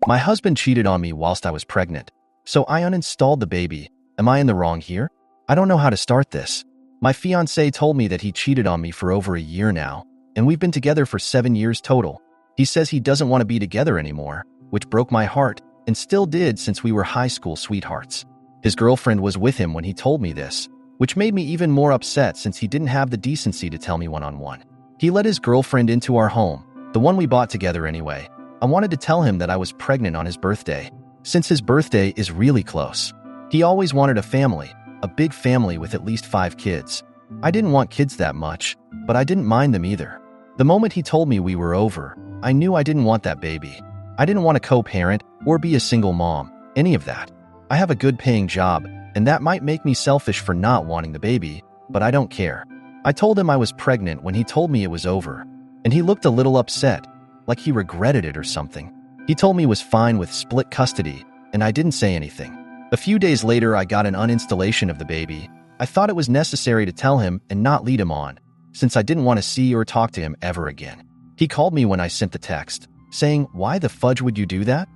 My husband cheated on me whilst I was pregnant, so I uninstalled the baby. Am I in the wrong here? I don't know how to start this. My fiancé told me that he cheated on me for over a year now, and we've been together for 7 years total. He says he doesn't want to be together anymore, which broke my heart and still did since we were high school sweethearts. His girlfriend was with him when he told me this, which made me even more upset since he didn't have the decency to tell me one-on-one. He let his girlfriend into our home, the one we bought together anyway. I wanted to tell him that I was pregnant on his birthday, since his birthday is really close. He always wanted a family, a big family with at least 5 kids. I didn't want kids that much, but I didn't mind them either. The moment he told me we were over, I knew I didn't want that baby. I didn't want to co-parent or be a single mom, any of that. I have a good paying job, and that might make me selfish for not wanting the baby, but I don't care. I told him I was pregnant when he told me it was over, and he looked a little upset, like he regretted it or something. He told me it was fine with split custody, and I didn't say anything. A few days later, I got an uninstallation of the baby. I thought it was necessary to tell him and not lead him on, since I didn't want to see or talk to him ever again. He called me when I sent the text, saying, "Why the fudge would you do that?"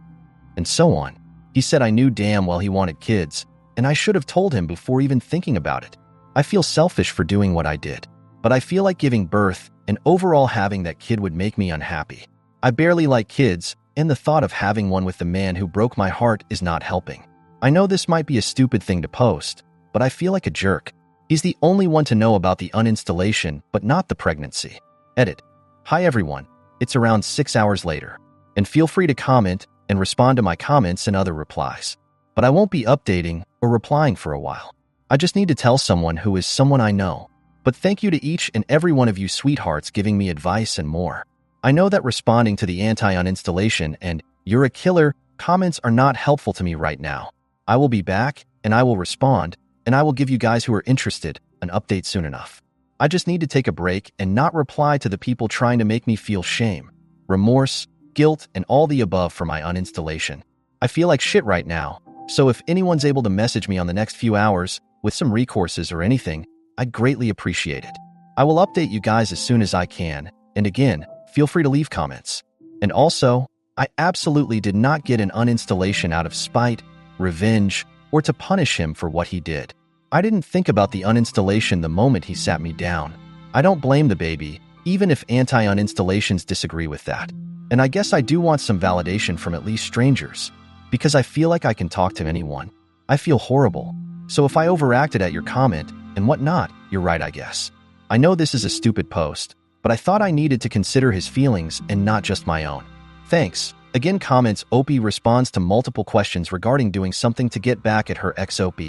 and so on. He said I knew damn well he wanted kids, and I should have told him before even thinking about it. I feel selfish for doing what I did, but I feel like giving birth and overall having that kid would make me unhappy. I barely like kids, and the thought of having one with the man who broke my heart is not helping. I know this might be a stupid thing to post, but I feel like a jerk. He's the only one to know about the uninstallation, but not the pregnancy. Edit. Hi everyone, it's around 6 hours later, and feel free to comment and respond to my comments and other replies. But I won't be updating or replying for a while. I just need to tell someone who is someone I know. But thank you to each and every one of you sweethearts giving me advice and more. I know that responding to the anti-uninstallation and "you're a killer" comments are not helpful to me right now. I will be back, and I will respond, and I will give you guys who are interested an update soon enough. I just need to take a break and not reply to the people trying to make me feel shame, remorse, guilt, and all the above for my uninstallation. I feel like shit right now, so if anyone's able to message me on the next few hours with some recourses or anything, I'd greatly appreciate it. I will update you guys as soon as I can, and again, feel free to leave comments. And also, I absolutely did not get an uninstallation out of spite, revenge, or to punish him for what he did. I didn't think about the uninstallation the moment he sat me down. I don't blame the baby, even if anti-uninstallations disagree with that. And I guess I do want some validation from at least strangers, because I feel like I can talk to anyone. I feel horrible. So if I overacted at your comment and whatnot, you're right, I guess. I know this is a stupid post, but I thought I needed to consider his feelings and not just my own. Thanks. Again, comments. Opie responds to multiple questions regarding doing something to get back at her ex-Op.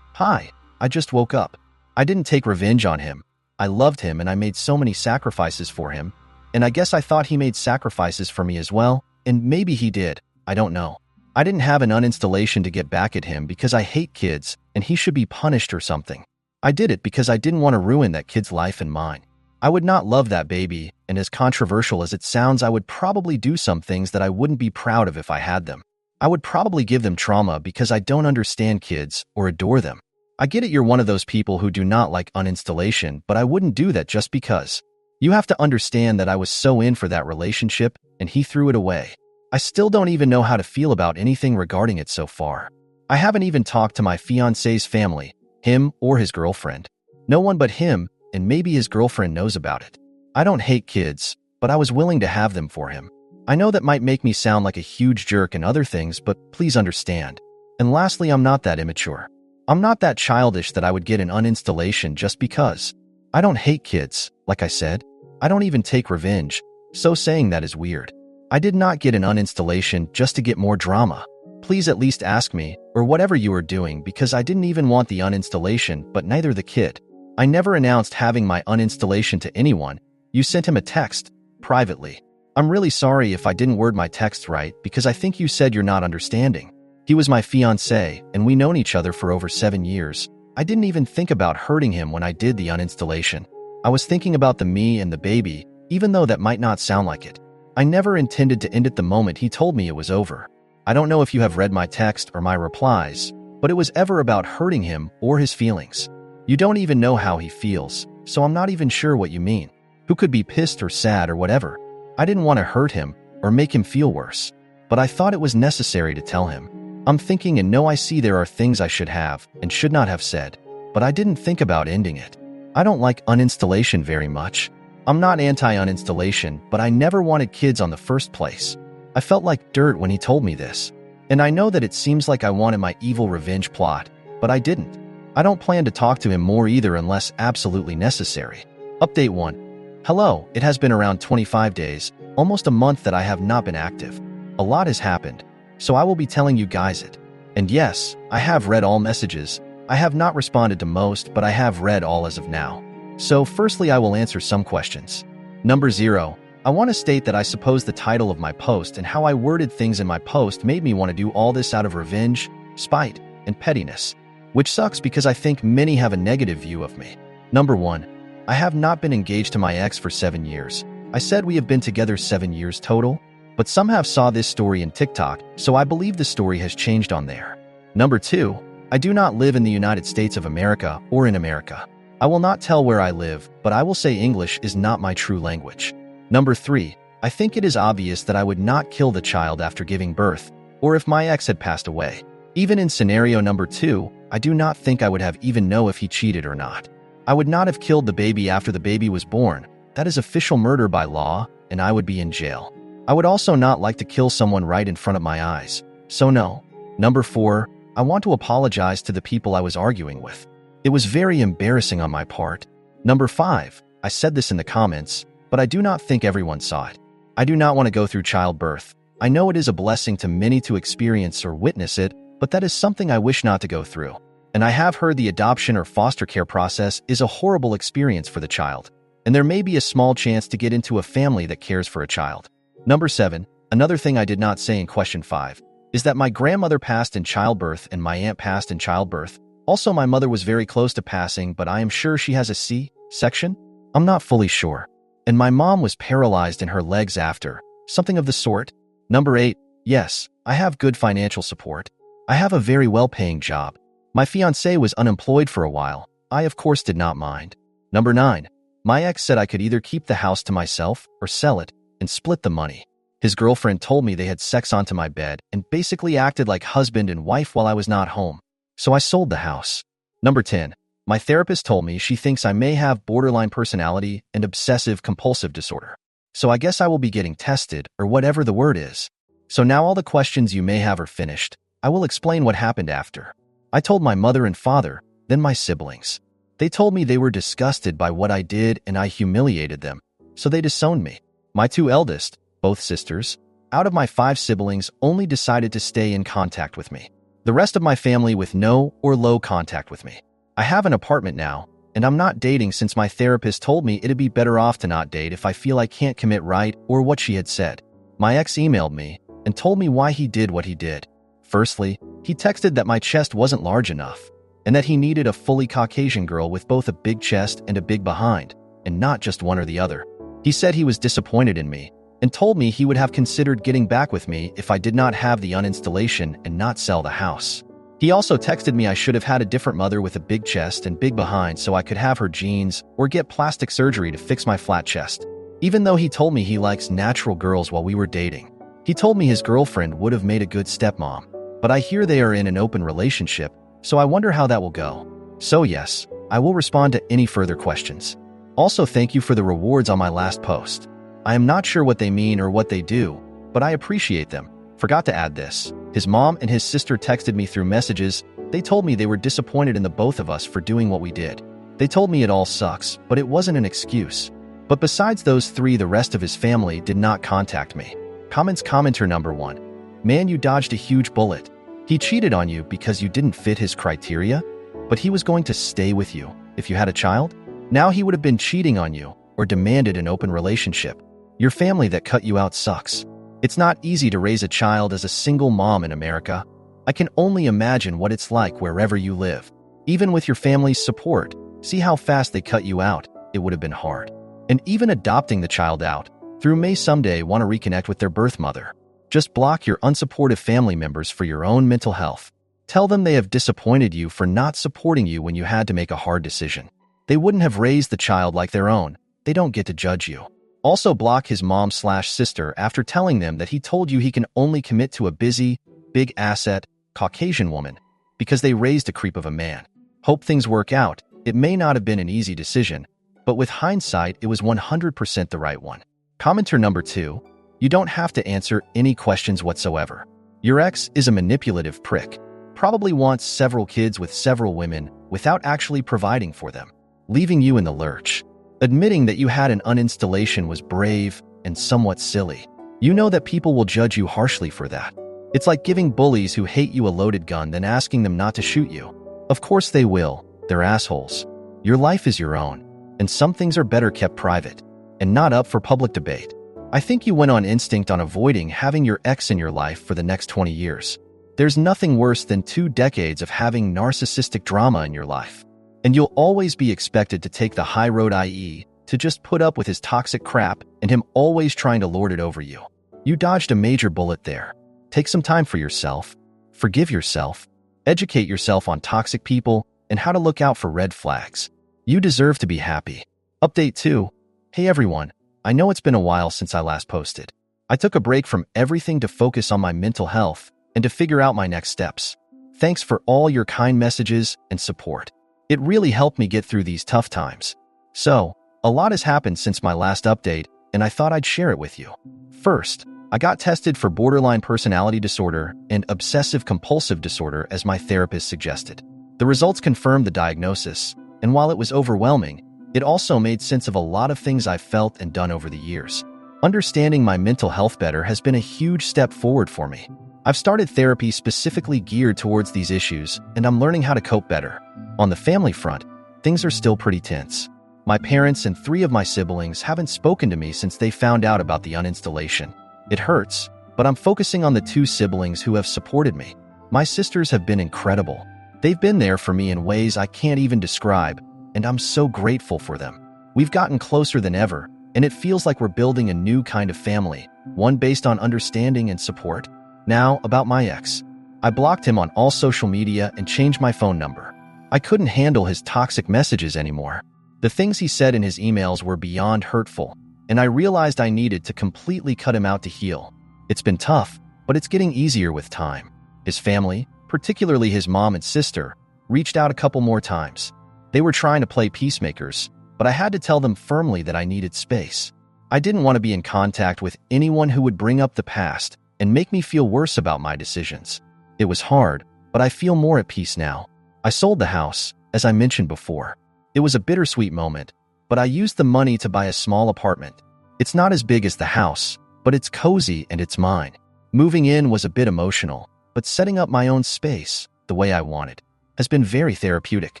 Hi, I just woke up. I didn't take revenge on him. I loved him and I made so many sacrifices for him. And I guess I thought he made sacrifices for me as well, and maybe he did. I don't know. I didn't have an uninstallation to get back at him because I hate kids and he should be punished or something. I did it because I didn't want to ruin that kid's life and mine. I would not love that baby, and as controversial as it sounds, I would probably do some things that I wouldn't be proud of if I had them. I would probably give them trauma because I don't understand kids or adore them. I get it, you're one of those people who do not like uninstallation, but I wouldn't do that just because. You have to understand that I was so in for that relationship, and he threw it away. I still don't even know how to feel about anything regarding it so far. I haven't even talked to my fiancé's family, him or his girlfriend. No one but him, and maybe his girlfriend knows about it. I don't hate kids, but I was willing to have them for him. I know that might make me sound like a huge jerk and other things, but please understand. And lastly, I'm not that immature. I'm not that childish that I would get an uninstallation just because. I don't hate kids, like I said. I don't even take revenge, so saying that is weird. I did not get an uninstallation just to get more drama. Please at least ask me, or whatever you are doing, because I didn't even want the uninstallation, but neither the kid. I never announced having my uninstallation to anyone. You sent him a text, privately. I'm really sorry if I didn't word my text right, because I think you said you're not understanding. He was my fiancé, and we known each other for over 7 years. I didn't even think about hurting him when I did the uninstallation. I was thinking about the me and the baby, even though that might not sound like it. I never intended to end it the moment he told me it was over. I don't know if you have read my text or my replies, but it was ever about hurting him or his feelings. You don't even know how he feels, so I'm not even sure what you mean. Who could be pissed or sad or whatever? I didn't want to hurt him or make him feel worse. but I thought it was necessary to tell him. I'm thinking and know I see there are things I should have and should not have said, but I didn't think about ending it. I don't like uninstallation very much. I'm not anti-uninstallation, but I never wanted kids on the first place. I felt like dirt when he told me this. And I know that it seems like I wanted my evil revenge plot, but I didn't. I don't plan to talk to him more either unless absolutely necessary. Update 1. Hello, it has been around 25 days, almost a month that I have not been active. A lot has happened, so I will be telling you guys it. And yes, I have read all messages. I have not responded to most, but I have read all as of now. So firstly, I will answer some questions. Number 0. I want to state that I suppose the title of my post and how I worded things in my post made me want to do all this out of revenge, spite, and pettiness, which sucks because I think many have a negative view of me. Number 1. I have not been engaged to my ex for 7 years. I said we have been together 7 years total, but some have saw this story in TikTok, so I believe the story has changed on there. Number 2. I do not live in the United States of America or in America. I will not tell where I live, but I will say English is not my true language. Number 3. I think it is obvious that I would not kill the child after giving birth, or if my ex had passed away. Even in scenario number 2, I do not think I would have even know if he cheated or not. I would not have killed the baby after the baby was born. That is official murder by law, and I would be in jail. I would also not like to kill someone right in front of my eyes. So no. Number 4. I want to apologize to the people I was arguing with. It was very embarrassing on my part. Number 5. I said this in the comments, but I do not think everyone saw it. I do not want to go through childbirth. I know it is a blessing to many to experience or witness it, but that is something I wish not to go through. And I have heard the adoption or foster care process is a horrible experience for the child, and there may be a small chance to get into a family that cares for a child. Number 7. Another thing I did not say in question 5 is that my grandmother passed in childbirth and my aunt passed in childbirth. Also, my mother was very close to passing, but I am sure she has a C-section? I'm not fully sure. And my mom was paralyzed in her legs after, something of the sort. Number 8. Yes, I have good financial support. I have a very well-paying job. My fiancé was unemployed for a while. I, of course, did not mind. Number 9. My ex said I could either keep the house to myself or sell it and split the money. His girlfriend told me they had sex onto my bed and basically acted like husband and wife while I was not home. So I sold the house. Number 10. My therapist told me she thinks I may have borderline personality and obsessive-compulsive disorder. So I guess I will be getting tested, or whatever the word is. So now all the questions you may have are finished. I will explain what happened after. I told my mother and father, then my siblings. They told me they were disgusted by what I did and I humiliated them, so they disowned me. My 2 eldest, both sisters, out of my 5 siblings only decided to stay in contact with me. The rest of my family with no or low contact with me. I have an apartment now, and I'm not dating since my therapist told me it'd be better off to not date if I feel I can't commit right or what she had said. My ex emailed me and told me why he did what he did. Firstly, he texted that my chest wasn't large enough, and that he needed a fully Caucasian girl with both a big chest and a big behind, and not just one or the other. He said he was disappointed in me, and told me he would have considered getting back with me if I did not have the uninstallation and not sell the house. He also texted me I should have had a different mother with a big chest and big behind so I could have her genes or get plastic surgery to fix my flat chest. Even though he told me he likes natural girls while we were dating. He told me his girlfriend would have made a good stepmom. But I hear they are in an open relationship, so I wonder how that will go. So yes, I will respond to any further questions. Also, thank you for the rewards on my last post. I am not sure what they mean or what they do, but I appreciate them. Forgot to add this. His mom and his sister texted me through messages. They told me they were disappointed in the both of us for doing what we did. They told me it all sucks, but it wasn't an excuse. But besides those 3, the rest of his family did not contact me. Commenter number 1. Man, you dodged a huge bullet. He cheated on you because you didn't fit his criteria, but he was going to stay with you if you had a child? Now he would have been cheating on you or demanded an open relationship. Your family that cut you out sucks. It's not easy to raise a child as a single mom in America. I can only imagine what it's like wherever you live. Even with your family's support, see how fast they cut you out. It would have been hard. And even adopting the child out through may someday want to reconnect with their birth mother. Just block your unsupportive family members for your own mental health. Tell them they have disappointed you for not supporting you when you had to make a hard decision. They wouldn't have raised the child like their own. They don't get to judge you. Also block his mom/sister after telling them that he told you he can only commit to a busy, big asset, Caucasian woman because they raised a creep of a man. Hope things work out. It may not have been an easy decision, but with hindsight, it was 100% the right one. Commenter number 2, you don't have to answer any questions whatsoever. Your ex is a manipulative prick. Probably wants several kids with several women without actually providing for them, leaving you in the lurch. Admitting that you had an uninstallation was brave and somewhat silly. You know that people will judge you harshly for that. It's like giving bullies who hate you a loaded gun then asking them not to shoot you. Of course they will. They're assholes. Your life is your own, and some things are better kept private and not up for public debate. I think you went on instinct on avoiding having your ex in your life for the next 20 years. There's nothing worse than 2 decades of having narcissistic drama in your life. And you'll always be expected to take the high road, i.e., to just put up with his toxic crap and him always trying to lord it over you. You dodged a major bullet there. Take some time for yourself. Forgive yourself. Educate yourself on toxic people and how to look out for red flags. You deserve to be happy. Update 2. Hey everyone, I know it's been a while since I last posted. I took a break from everything to focus on my mental health and to figure out my next steps. Thanks for all your kind messages and support. It really helped me get through these tough times. So, a lot has happened since my last update, and I thought I'd share it with you. First, I got tested for borderline personality disorder and obsessive-compulsive disorder as my therapist suggested. The results confirmed the diagnosis, and while it was overwhelming, it also made sense of a lot of things I've felt and done over the years. Understanding my mental health better has been a huge step forward for me. I've started therapy specifically geared towards these issues, and I'm learning how to cope better. On the family front, things are still pretty tense. My parents and 3 of my siblings haven't spoken to me since they found out about the uninstallation. It hurts, but I'm focusing on the 2 siblings who have supported me. My sisters have been incredible. They've been there for me in ways I can't even describe, and I'm so grateful for them. We've gotten closer than ever, and it feels like we're building a new kind of family, one based on understanding and support. Now, about my ex. I blocked him on all social media and changed my phone number. I couldn't handle his toxic messages anymore. The things he said in his emails were beyond hurtful, and I realized I needed to completely cut him out to heal. It's been tough, but it's getting easier with time. His family, particularly his mom and sister, reached out a couple more times. They were trying to play peacemakers, but I had to tell them firmly that I needed space. I didn't want to be in contact with anyone who would bring up the past and make me feel worse about my decisions. It was hard, but I feel more at peace now. I sold the house, as I mentioned before. It was a bittersweet moment, but I used the money to buy a small apartment. It's not as big as the house, but it's cozy and it's mine. Moving in was a bit emotional, but setting up my own space, the way I wanted, has been very therapeutic.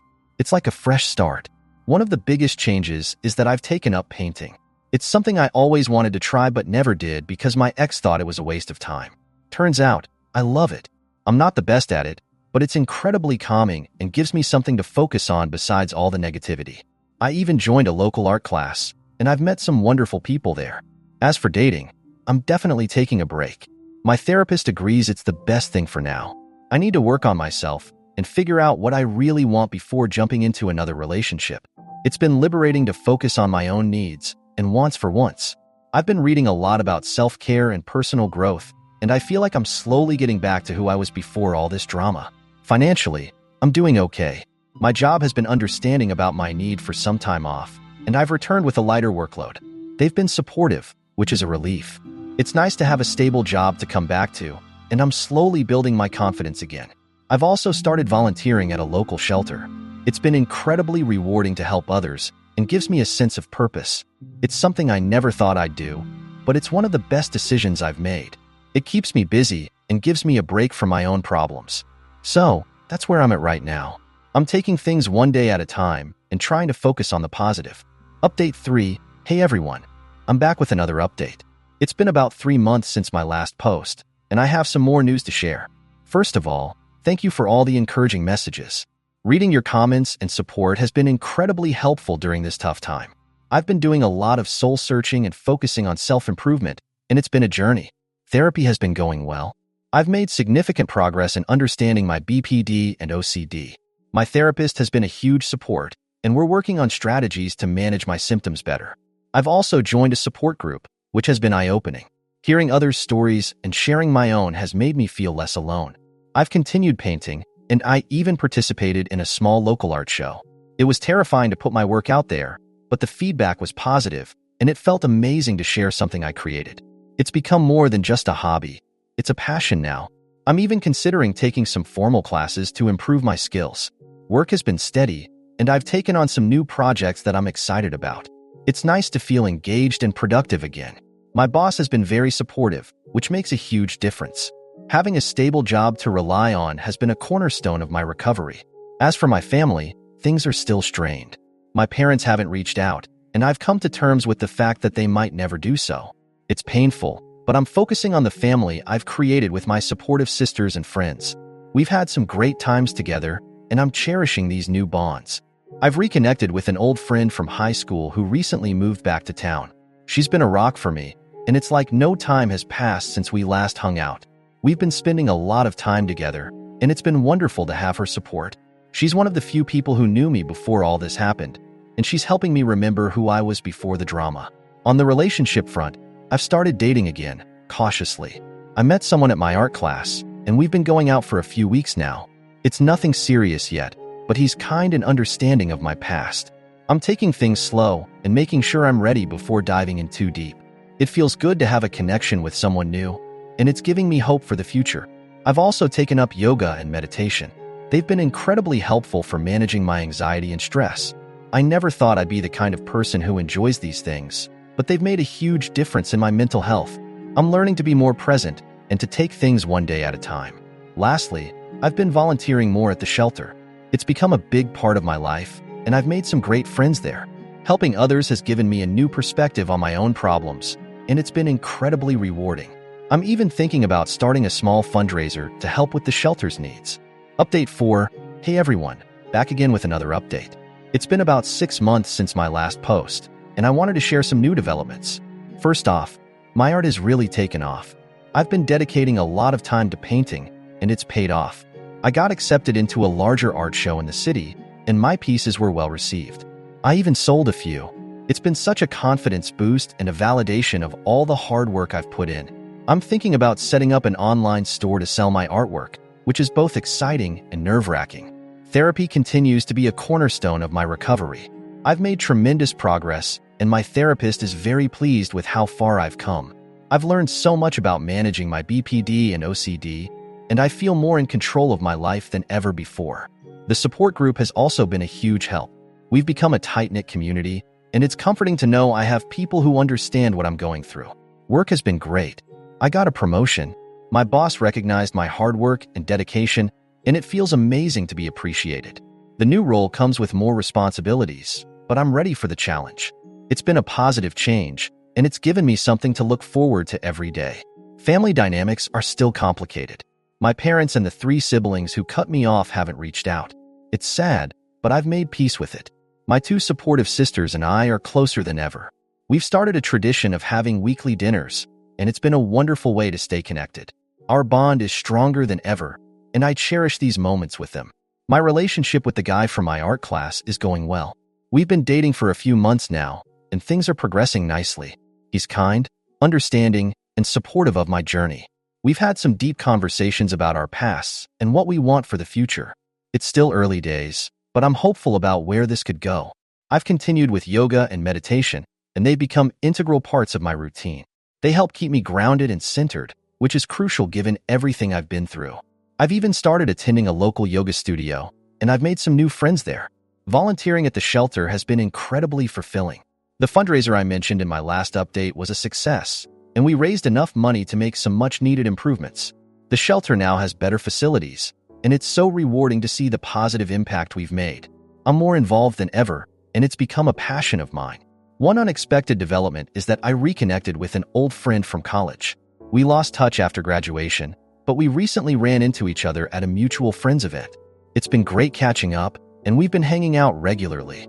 It's like a fresh start. One of the biggest changes is that I've taken up painting. It's something I always wanted to try but never did because my ex thought it was a waste of time. Turns out, I love it. I'm not the best at it, but it's incredibly calming and gives me something to focus on besides all the negativity. I even joined a local art class, and I've met some wonderful people there. As for dating, I'm definitely taking a break. My therapist agrees it's the best thing for now. I need to work on myself and figure out what I really want before jumping into another relationship. It's been liberating to focus on my own needs and wants for once. I've been reading a lot about self-care and personal growth, and I feel like I'm slowly getting back to who I was before all this drama. Financially, I'm doing okay. My job has been understanding about my need for some time off, and I've returned with a lighter workload. They've been supportive, which is a relief. It's nice to have a stable job to come back to, and I'm slowly building my confidence again. I've also started volunteering at a local shelter. It's been incredibly rewarding to help others and gives me a sense of purpose. It's something I never thought I'd do, but it's one of the best decisions I've made. It keeps me busy and gives me a break from my own problems. So, that's where I'm at right now. I'm taking things one day at a time and trying to focus on the positive. Update 3. Hey everyone. I'm back with another update. It's been about 3 months since my last post, and I have some more news to share. First of all, thank you for all the encouraging messages. Reading your comments and support has been incredibly helpful during this tough time. I've been doing a lot of soul-searching and focusing on self-improvement, and it's been a journey. Therapy has been going well. I've made significant progress in understanding my BPD and OCD. My therapist has been a huge support, and we're working on strategies to manage my symptoms better. I've also joined a support group, which has been eye-opening. Hearing others' stories and sharing my own has made me feel less alone. I've continued painting, and I even participated in a small local art show. It was terrifying to put my work out there, but the feedback was positive, and it felt amazing to share something I created. It's become more than just a hobby. It's a passion now. I'm even considering taking some formal classes to improve my skills. Work has been steady, and I've taken on some new projects that I'm excited about. It's nice to feel engaged and productive again. My boss has been very supportive, which makes a huge difference. Having a stable job to rely on has been a cornerstone of my recovery. As for my family, things are still strained. My parents haven't reached out, and I've come to terms with the fact that they might never do so. It's painful, but I'm focusing on the family I've created with my supportive sisters and friends. We've had some great times together, and I'm cherishing these new bonds. I've reconnected with an old friend from high school who recently moved back to town. She's been a rock for me, and it's like no time has passed since we last hung out. We've been spending a lot of time together, and it's been wonderful to have her support. She's one of the few people who knew me before all this happened, and she's helping me remember who I was before the drama. On the relationship front, I've started dating again, cautiously. I met someone at my art class, and we've been going out for a few weeks now. It's nothing serious yet, but he's kind and understanding of my past. I'm taking things slow and making sure I'm ready before diving in too deep. It feels good to have a connection with someone new, and it's giving me hope for the future. I've also taken up yoga and meditation. They've been incredibly helpful for managing my anxiety and stress. I never thought I'd be the kind of person who enjoys these things, but they've made a huge difference in my mental health. I'm learning to be more present and to take things one day at a time. Lastly, I've been volunteering more at the shelter. It's become a big part of my life, and I've made some great friends there. Helping others has given me a new perspective on my own problems, and it's been incredibly rewarding. I'm even thinking about starting a small fundraiser to help with the shelter's needs. Update 4. Hey everyone, back again with another update. It's been about 6 months since my last post, and I wanted to share some new developments. First off, my art has really taken off. I've been dedicating a lot of time to painting, and it's paid off. I got accepted into a larger art show in the city, and my pieces were well received. I even sold a few. It's been such a confidence boost and a validation of all the hard work I've put in. I'm thinking about setting up an online store to sell my artwork, which is both exciting and nerve-wracking. Therapy continues to be a cornerstone of my recovery. I've made tremendous progress, and my therapist is very pleased with how far I've come. I've learned so much about managing my BPD and OCD, and I feel more in control of my life than ever before. The support group has also been a huge help. We've become a tight-knit community, and it's comforting to know I have people who understand what I'm going through. Work has been great. I got a promotion. My boss recognized my hard work and dedication, and it feels amazing to be appreciated. The new role comes with more responsibilities, but I'm ready for the challenge. It's been a positive change, and it's given me something to look forward to every day. Family dynamics are still complicated. My parents and the 3 siblings who cut me off haven't reached out. It's sad, but I've made peace with it. My 2 supportive sisters and I are closer than ever. We've started a tradition of having weekly dinners, and it's been a wonderful way to stay connected. Our bond is stronger than ever, and I cherish these moments with them. My relationship with the guy from my art class is going well. We've been dating for a few months now, and things are progressing nicely. He's kind, understanding, and supportive of my journey. We've had some deep conversations about our pasts and what we want for the future. It's still early days, but I'm hopeful about where this could go. I've continued with yoga and meditation, and they've become integral parts of my routine. They help keep me grounded and centered, which is crucial given everything I've been through. I've even started attending a local yoga studio, and I've made some new friends there. Volunteering at the shelter has been incredibly fulfilling. The fundraiser I mentioned in my last update was a success, and we raised enough money to make some much-needed improvements. The shelter now has better facilities, and it's so rewarding to see the positive impact we've made. I'm more involved than ever, and it's become a passion of mine. One unexpected development is that I reconnected with an old friend from college. We lost touch after graduation, but we recently ran into each other at a mutual friends event. It's been great catching up, and we've been hanging out regularly.